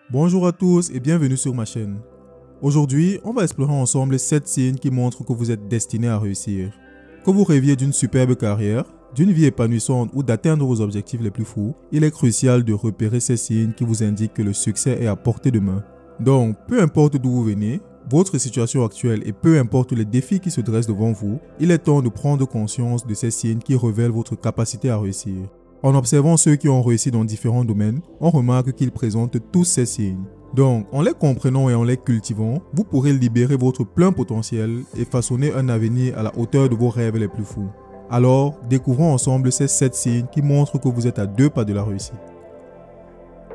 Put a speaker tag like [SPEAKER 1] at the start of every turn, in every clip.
[SPEAKER 1] Bonjour à tous et bienvenue sur ma chaîne. Aujourd'hui, on va explorer ensemble 7 signes qui montrent que vous êtes destiné à réussir. Que vous rêviez d'une superbe carrière, d'une vie épanouissante ou d'atteindre vos objectifs les plus fous, il est crucial de repérer ces signes qui vous indiquent que le succès est à portée de main. Donc, peu importe d'où vous venez, votre situation actuelle et peu importe les défis qui se dressent devant vous, il est temps de prendre conscience de ces signes qui révèlent votre capacité à réussir. En observant ceux qui ont réussi dans différents domaines, on remarque qu'ils présentent tous ces signes. Donc, en les comprenant et en les cultivant, vous pourrez libérer votre plein potentiel et façonner un avenir à la hauteur de vos rêves les plus fous. Alors, découvrons ensemble ces 7 signes qui montrent que vous êtes à 2 pas de la réussite.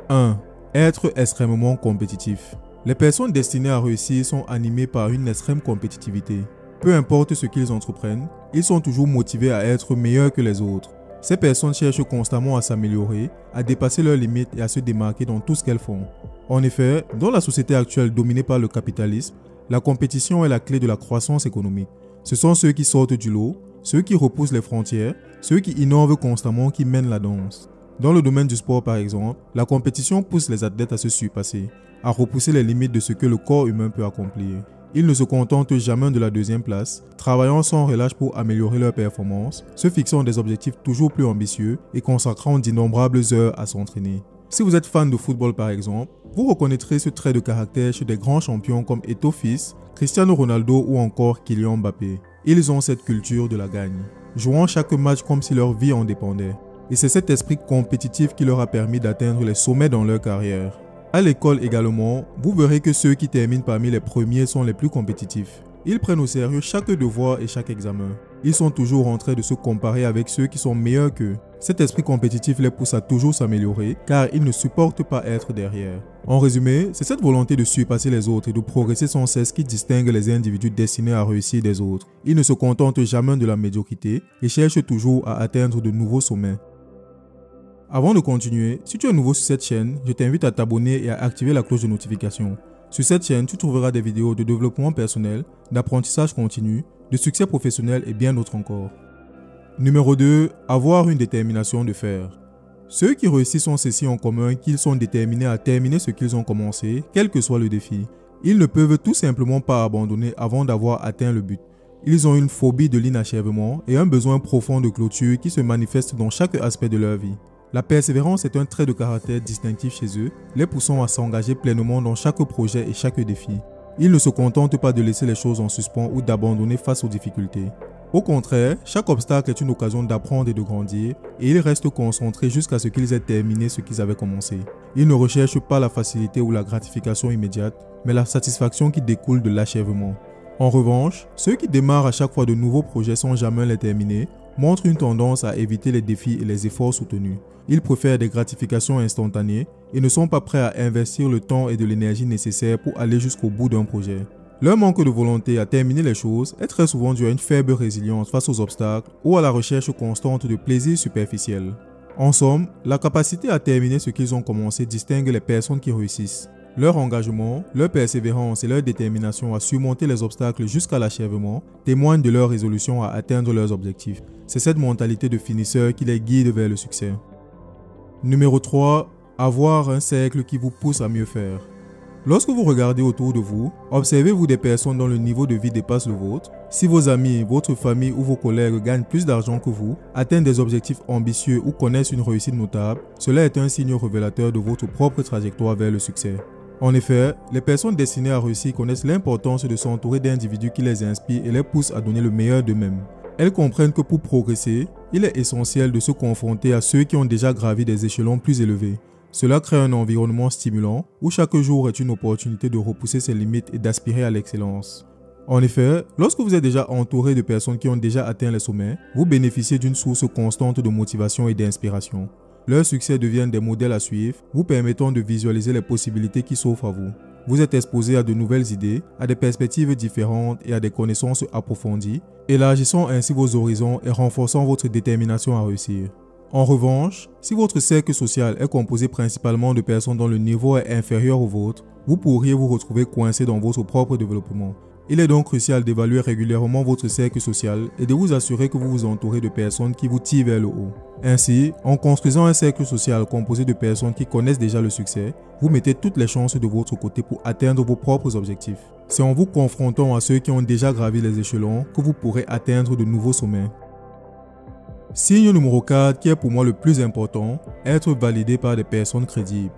[SPEAKER 1] 1. Être extrêmement compétitif. Les personnes destinées à réussir sont animées par une extrême compétitivité. Peu importe ce qu'ils entreprennent, ils sont toujours motivés à être meilleurs que les autres. Ces personnes cherchent constamment à s'améliorer, à dépasser leurs limites et à se démarquer dans tout ce qu'elles font. En effet, dans la société actuelle dominée par le capitalisme, la compétition est la clé de la croissance économique. Ce sont ceux qui sortent du lot, ceux qui repoussent les frontières, ceux qui innovent constamment qui mènent la danse. Dans le domaine du sport par exemple, la compétition pousse les athlètes à se surpasser, à repousser les limites de ce que le corps humain peut accomplir. Ils ne se contentent jamais de la 2e place, travaillant sans relâche pour améliorer leurs performances, se fixant des objectifs toujours plus ambitieux et consacrant d'innombrables heures à s'entraîner. Si vous êtes fan de football par exemple, vous reconnaîtrez ce trait de caractère chez des grands champions comme Eto'o Fils, Cristiano Ronaldo ou encore Kylian Mbappé. Ils ont cette culture de la gagne, jouant chaque match comme si leur vie en dépendait. Et c'est cet esprit compétitif qui leur a permis d'atteindre les sommets dans leur carrière. À l'école également, vous verrez que ceux qui terminent parmi les premiers sont les plus compétitifs. Ils prennent au sérieux chaque devoir et chaque examen. Ils sont toujours en train de se comparer avec ceux qui sont meilleurs qu'eux. Cet esprit compétitif les pousse à toujours s'améliorer car ils ne supportent pas être derrière. En résumé, c'est cette volonté de surpasser les autres et de progresser sans cesse qui distingue les individus destinés à réussir des autres. Ils ne se contentent jamais de la médiocrité et cherchent toujours à atteindre de nouveaux sommets. Avant de continuer, si tu es nouveau sur cette chaîne, je t'invite à t'abonner et à activer la cloche de notification. Sur cette chaîne, tu trouveras des vidéos de développement personnel, d'apprentissage continu, de succès professionnel et bien d'autres encore. Numéro 2. Avoir une détermination de fer. Ceux qui réussissent ont ceci en commun qu'ils sont déterminés à terminer ce qu'ils ont commencé, quel que soit le défi. Ils ne peuvent tout simplement pas abandonner avant d'avoir atteint le but. Ils ont une phobie de l'inachèvement et un besoin profond de clôture qui se manifeste dans chaque aspect de leur vie. La persévérance est un trait de caractère distinctif chez eux, les poussant à s'engager pleinement dans chaque projet et chaque défi. Ils ne se contentent pas de laisser les choses en suspens ou d'abandonner face aux difficultés. Au contraire, chaque obstacle est une occasion d'apprendre et de grandir, et ils restent concentrés jusqu'à ce qu'ils aient terminé ce qu'ils avaient commencé. Ils ne recherchent pas la facilité ou la gratification immédiate, mais la satisfaction qui découle de l'achèvement. En revanche, ceux qui démarrent à chaque fois de nouveaux projets sans jamais les terminer, montrent une tendance à éviter les défis et les efforts soutenus. Ils préfèrent des gratifications instantanées et ne sont pas prêts à investir le temps et de l'énergie nécessaires pour aller jusqu'au bout d'un projet. Leur manque de volonté à terminer les choses est très souvent dû à une faible résilience face aux obstacles ou à la recherche constante de plaisirs superficiels. En somme, la capacité à terminer ce qu'ils ont commencé distingue les personnes qui réussissent. Leur engagement, leur persévérance et leur détermination à surmonter les obstacles jusqu'à l'achèvement témoignent de leur résolution à atteindre leurs objectifs. C'est cette mentalité de finisseur qui les guide vers le succès. Numéro 3. Avoir un cercle qui vous pousse à mieux faire. Lorsque vous regardez autour de vous, observez-vous des personnes dont le niveau de vie dépasse le vôtre? Si vos amis, votre famille ou vos collègues gagnent plus d'argent que vous, atteignent des objectifs ambitieux ou connaissent une réussite notable, cela est un signe révélateur de votre propre trajectoire vers le succès. En effet, les personnes destinées à réussir connaissent l'importance de s'entourer d'individus qui les inspirent et les poussent à donner le meilleur d'eux-mêmes. Elles comprennent que pour progresser, il est essentiel de se confronter à ceux qui ont déjà gravi des échelons plus élevés. Cela crée un environnement stimulant où chaque jour est une opportunité de repousser ses limites et d'aspirer à l'excellence. En effet, lorsque vous êtes déjà entouré de personnes qui ont déjà atteint les sommets, vous bénéficiez d'une source constante de motivation et d'inspiration. Leurs succès deviennent des modèles à suivre, vous permettant de visualiser les possibilités qui s'offrent à vous. Vous êtes exposé à de nouvelles idées, à des perspectives différentes et à des connaissances approfondies, élargissant ainsi vos horizons et renforçant votre détermination à réussir. En revanche, si votre cercle social est composé principalement de personnes dont le niveau est inférieur au vôtre, vous pourriez vous retrouver coincé dans votre propre développement. Il est donc crucial d'évaluer régulièrement votre cercle social et de vous assurer que vous vous entourez de personnes qui vous tirent vers le haut. Ainsi, en construisant un cercle social composé de personnes qui connaissent déjà le succès, vous mettez toutes les chances de votre côté pour atteindre vos propres objectifs. C'est en vous confrontant à ceux qui ont déjà gravi les échelons que vous pourrez atteindre de nouveaux sommets. Signe numéro 4 qui est pour moi le plus important, être validé par des personnes crédibles.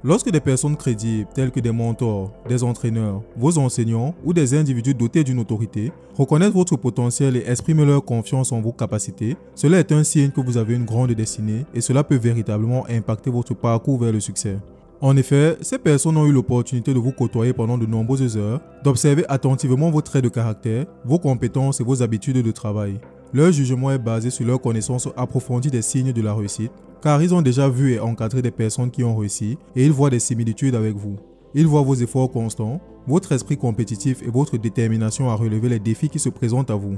[SPEAKER 1] Lorsque des personnes crédibles telles que des mentors, des entraîneurs, vos enseignants ou des individus dotés d'une autorité reconnaissent votre potentiel et expriment leur confiance en vos capacités, cela est un signe que vous avez une grande destinée et cela peut véritablement impacter votre parcours vers le succès. En effet, ces personnes ont eu l'opportunité de vous côtoyer pendant de nombreuses heures, d'observer attentivement vos traits de caractère, vos compétences et vos habitudes de travail. Leur jugement est basé sur leur connaissance approfondie des signes de la réussite, car ils ont déjà vu et encadré des personnes qui ont réussi et ils voient des similitudes avec vous. Ils voient vos efforts constants, votre esprit compétitif et votre détermination à relever les défis qui se présentent à vous.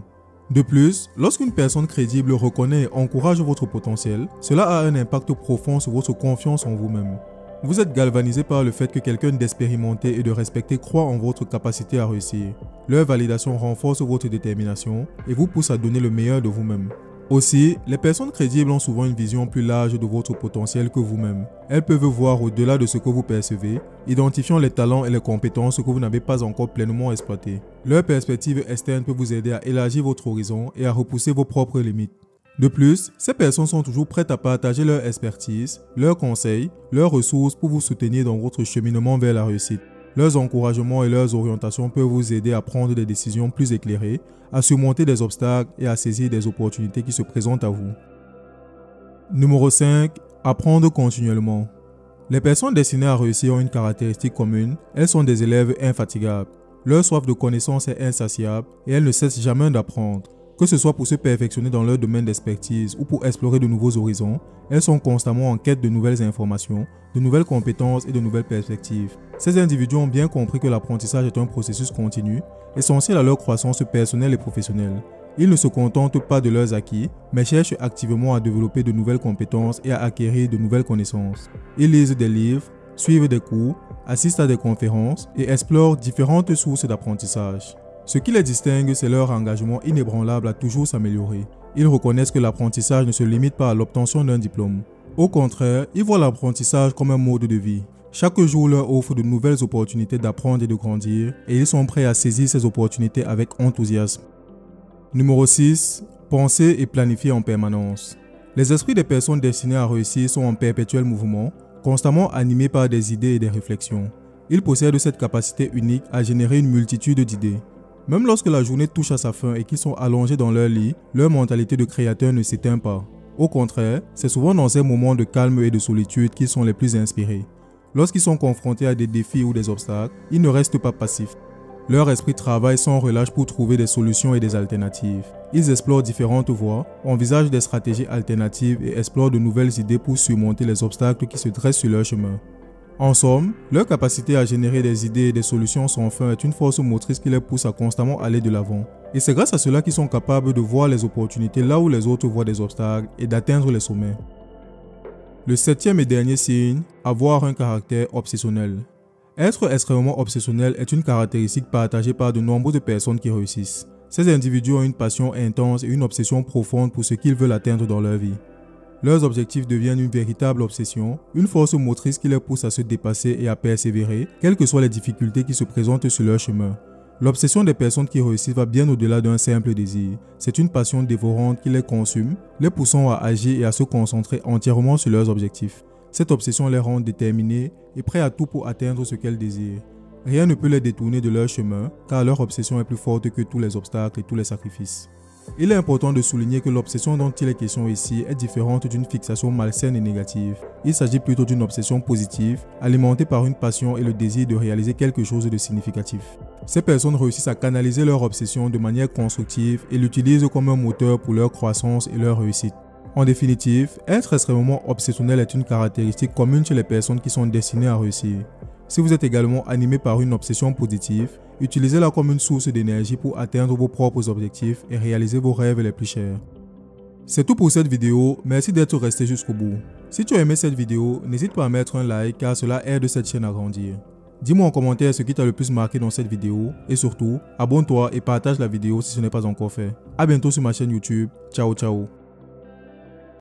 [SPEAKER 1] De plus, lorsqu'une personne crédible reconnaît et encourage votre potentiel, cela a un impact profond sur votre confiance en vous-même. Vous êtes galvanisé par le fait que quelqu'un d'expérimenté et de respecté croit en votre capacité à réussir. Leur validation renforce votre détermination et vous pousse à donner le meilleur de vous-même. Aussi, les personnes crédibles ont souvent une vision plus large de votre potentiel que vous-même. Elles peuvent voir au-delà de ce que vous percevez, identifiant les talents et les compétences que vous n'avez pas encore pleinement exploités. Leur perspective externe peut vous aider à élargir votre horizon et à repousser vos propres limites. De plus, ces personnes sont toujours prêtes à partager leur expertise, leurs conseils, leurs ressources pour vous soutenir dans votre cheminement vers la réussite. Leurs encouragements et leurs orientations peuvent vous aider à prendre des décisions plus éclairées, à surmonter des obstacles et à saisir des opportunités qui se présentent à vous. Numéro 5. Apprendre continuellement. Les personnes destinées à réussir ont une caractéristique commune, elles sont des élèves infatigables. Leur soif de connaissance est insatiable et elles ne cessent jamais d'apprendre. Que ce soit pour se perfectionner dans leur domaine d'expertise ou pour explorer de nouveaux horizons, elles sont constamment en quête de nouvelles informations, de nouvelles compétences et de nouvelles perspectives. Ces individus ont bien compris que l'apprentissage est un processus continu, essentiel à leur croissance personnelle et professionnelle. Ils ne se contentent pas de leurs acquis, mais cherchent activement à développer de nouvelles compétences et à acquérir de nouvelles connaissances. Ils lisent des livres, suivent des cours, assistent à des conférences et explorent différentes sources d'apprentissage. Ce qui les distingue, c'est leur engagement inébranlable à toujours s'améliorer. Ils reconnaissent que l'apprentissage ne se limite pas à l'obtention d'un diplôme. Au contraire, ils voient l'apprentissage comme un mode de vie. Chaque jour leur offre de nouvelles opportunités d'apprendre et de grandir, et ils sont prêts à saisir ces opportunités avec enthousiasme. Numéro 6. Penser et planifier en permanence. Les esprits des personnes destinées à réussir sont en perpétuel mouvement, constamment animés par des idées et des réflexions. Ils possèdent cette capacité unique à générer une multitude d'idées. Même lorsque la journée touche à sa fin et qu'ils sont allongés dans leur lit, leur mentalité de créateur ne s'éteint pas. Au contraire, c'est souvent dans ces moments de calme et de solitude qu'ils sont les plus inspirés. Lorsqu'ils sont confrontés à des défis ou des obstacles, ils ne restent pas passifs. Leur esprit travaille sans relâche pour trouver des solutions et des alternatives. Ils explorent différentes voies, envisagent des stratégies alternatives et explorent de nouvelles idées pour surmonter les obstacles qui se dressent sur leur chemin. En somme, leur capacité à générer des idées et des solutions sans fin est une force motrice qui les pousse à constamment aller de l'avant. Et c'est grâce à cela qu'ils sont capables de voir les opportunités là où les autres voient des obstacles et d'atteindre les sommets. Le 7e et dernier signe, avoir un caractère obsessionnel. Être extrêmement obsessionnel est une caractéristique partagée par de nombreuses personnes qui réussissent. Ces individus ont une passion intense et une obsession profonde pour ce qu'ils veulent atteindre dans leur vie. Leurs objectifs deviennent une véritable obsession, une force motrice qui les pousse à se dépasser et à persévérer, quelles que soient les difficultés qui se présentent sur leur chemin. L'obsession des personnes qui réussissent va bien au-delà d'un simple désir. C'est une passion dévorante qui les consume, les poussant à agir et à se concentrer entièrement sur leurs objectifs. Cette obsession les rend déterminés et prêts à tout pour atteindre ce qu'elles désirent. Rien ne peut les détourner de leur chemin, car leur obsession est plus forte que tous les obstacles et tous les sacrifices. Il est important de souligner que l'obsession dont il est question ici est différente d'une fixation malsaine et négative. Il s'agit plutôt d'une obsession positive, alimentée par une passion et le désir de réaliser quelque chose de significatif. Ces personnes réussissent à canaliser leur obsession de manière constructive et l'utilisent comme un moteur pour leur croissance et leur réussite. En définitive, être extrêmement obsessionnel est une caractéristique commune chez les personnes qui sont destinées à réussir. Si vous êtes également animé par une obsession positive, utilisez-la comme une source d'énergie pour atteindre vos propres objectifs et réaliser vos rêves les plus chers. C'est tout pour cette vidéo, merci d'être resté jusqu'au bout. Si tu as aimé cette vidéo, n'hésite pas à mettre un like car cela aide cette chaîne à grandir. Dis-moi en commentaire ce qui t'a le plus marqué dans cette vidéo et surtout, abonne-toi et partage la vidéo si ce n'est pas encore fait. A bientôt sur ma chaîne YouTube. Ciao ciao.